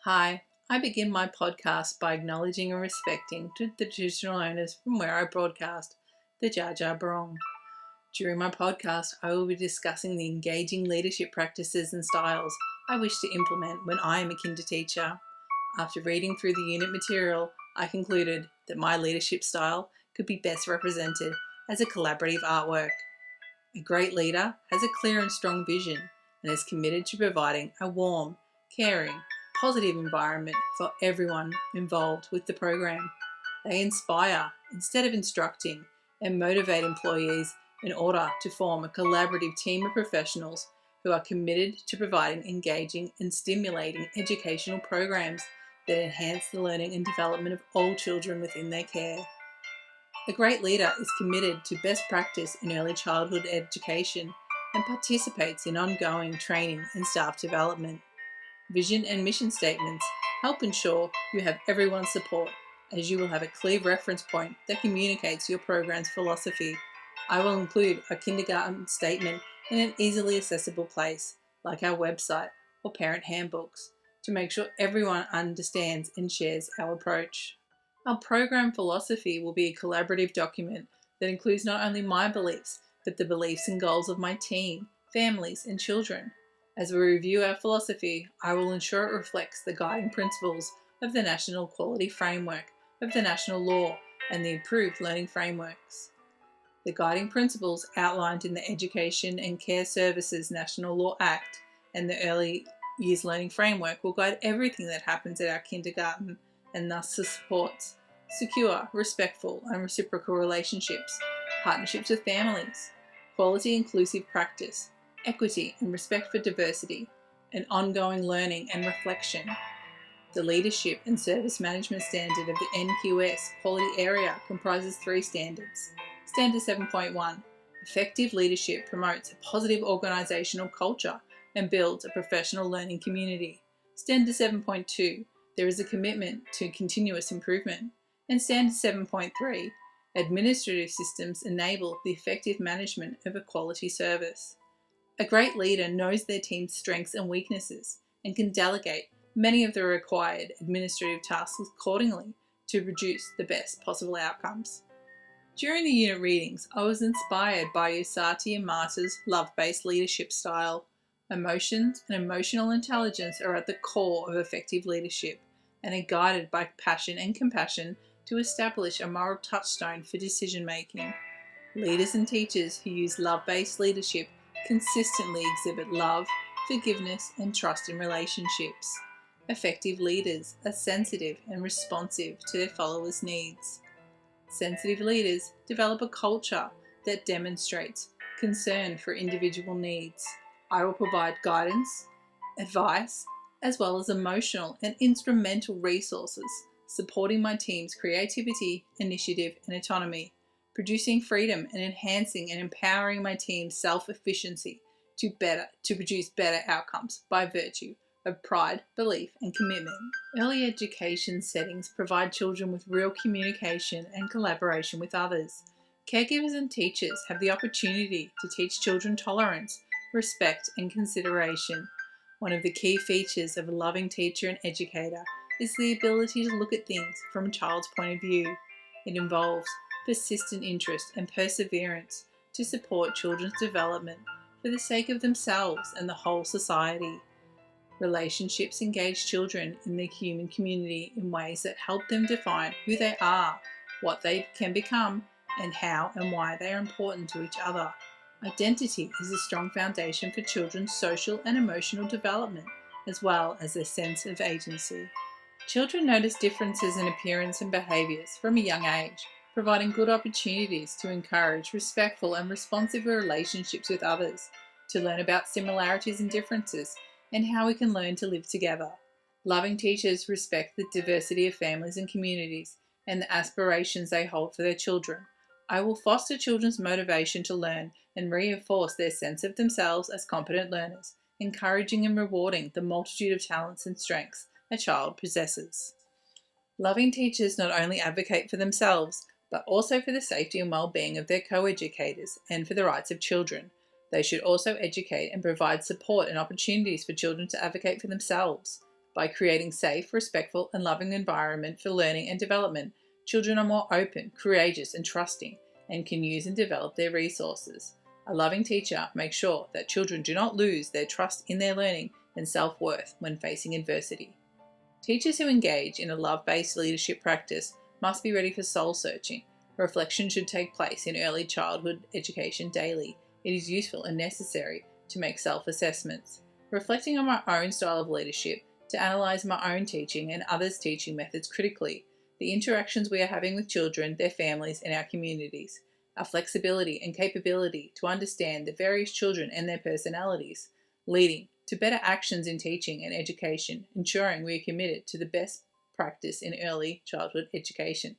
Hi, I begin my podcast by acknowledging and respecting the traditional owners from where I broadcast, the Dja Dja Barong. During my podcast, I will be discussing the engaging leadership practices and styles I wish to implement when I am a kinder teacher. After reading through the unit material, I concluded that my leadership style could be best represented as a collaborative artwork. A great leader has a clear and strong vision and is committed to providing a warm, caring, positive environment for everyone involved with the program. They inspire instead of instructing and motivate employees in order to form a collaborative team of professionals who are committed to providing engaging and stimulating educational programs that enhance the learning and development of all children within their care. A great leader is committed to best practice in early childhood education and participates in ongoing training and staff development. Vision and mission statements help ensure you have everyone's support, as you will have a clear reference point that communicates your program's philosophy. I will include a kindergarten statement in an easily accessible place, like our website or parent handbooks, to make sure everyone understands and shares our approach. Our program philosophy will be a collaborative document that includes not only my beliefs, but the beliefs and goals of my team, families, and children. As we review our philosophy, I will ensure it reflects the guiding principles of the National Quality Framework, of the National Law, and the approved learning frameworks. The guiding principles outlined in the Education and Care Services National Law Act and the Early Years Learning Framework will guide everything that happens at our kindergarten and thus supports secure, respectful, and reciprocal relationships, partnerships with families, quality inclusive practice, equity and respect for diversity, and ongoing learning and reflection. The Leadership and Service Management Standard of the NQS Quality Area comprises 3 standards. Standard 7.1. Effective leadership promotes a positive organisational culture and builds a professional learning community. Standard 7.2. There is a commitment to continuous improvement. And Standard 7.3. Administrative systems enable the effective management of a quality service. A great leader knows their team's strengths and weaknesses and can delegate many of the required administrative tasks accordingly to produce the best possible outcomes. During the unit readings, I was inspired by Usati and Marta's love-based leadership style. Emotions and emotional intelligence are at the core of effective leadership and are guided by passion and compassion to establish a moral touchstone for decision making. Leaders and teachers who use love-based leadership consistently exhibit love, forgiveness, and trust in relationships. Effective leaders are sensitive and responsive to their followers' needs. Sensitive leaders develop a culture that demonstrates concern for individual needs. I will provide guidance, advice, as well as emotional and instrumental resources, supporting my team's creativity, initiative, and autonomy, producing freedom and enhancing and empowering my team's self-efficiency to produce better outcomes by virtue of pride, belief, and commitment. Early education settings provide children with real communication and collaboration with others. Caregivers and teachers have the opportunity to teach children tolerance, respect, and consideration. One of the key features of a loving teacher and educator is the ability to look at things from a child's point of view. It involves persistent interest and perseverance to support children's development for the sake of themselves and the whole society. Relationships engage children in the human community in ways that help them define who they are, what they can become, and how and why they are important to each other. Identity is a strong foundation for children's social and emotional development, as well as their sense of agency. Children notice differences in appearance and behaviours from a young age, providing good opportunities to encourage respectful and responsive relationships with others, to learn about similarities and differences, and how we can learn to live together. Loving teachers respect the diversity of families and communities and the aspirations they hold for their children. I will foster children's motivation to learn and reinforce their sense of themselves as competent learners, encouraging and rewarding the multitude of talents and strengths a child possesses. Loving teachers not only advocate for themselves, but also for the safety and well-being of their co-educators and for the rights of children. They should also educate and provide support and opportunities for children to advocate for themselves. By creating safe, respectful, and loving environment for learning and development, children are more open, courageous, and trusting, and can use and develop their resources. A loving teacher makes sure that children do not lose their trust in their learning and self-worth when facing adversity. Teachers who engage in a love-based leadership practice must be ready for soul-searching. Reflection should take place in early childhood education daily. It is useful and necessary to make self-assessments. Reflecting on my own style of leadership, to analyse my own teaching and others' teaching methods critically, the interactions we are having with children, their families, and our communities, our flexibility and capability to understand the various children and their personalities, leading to better actions in teaching and education, ensuring we are committed to the best practice in early childhood education.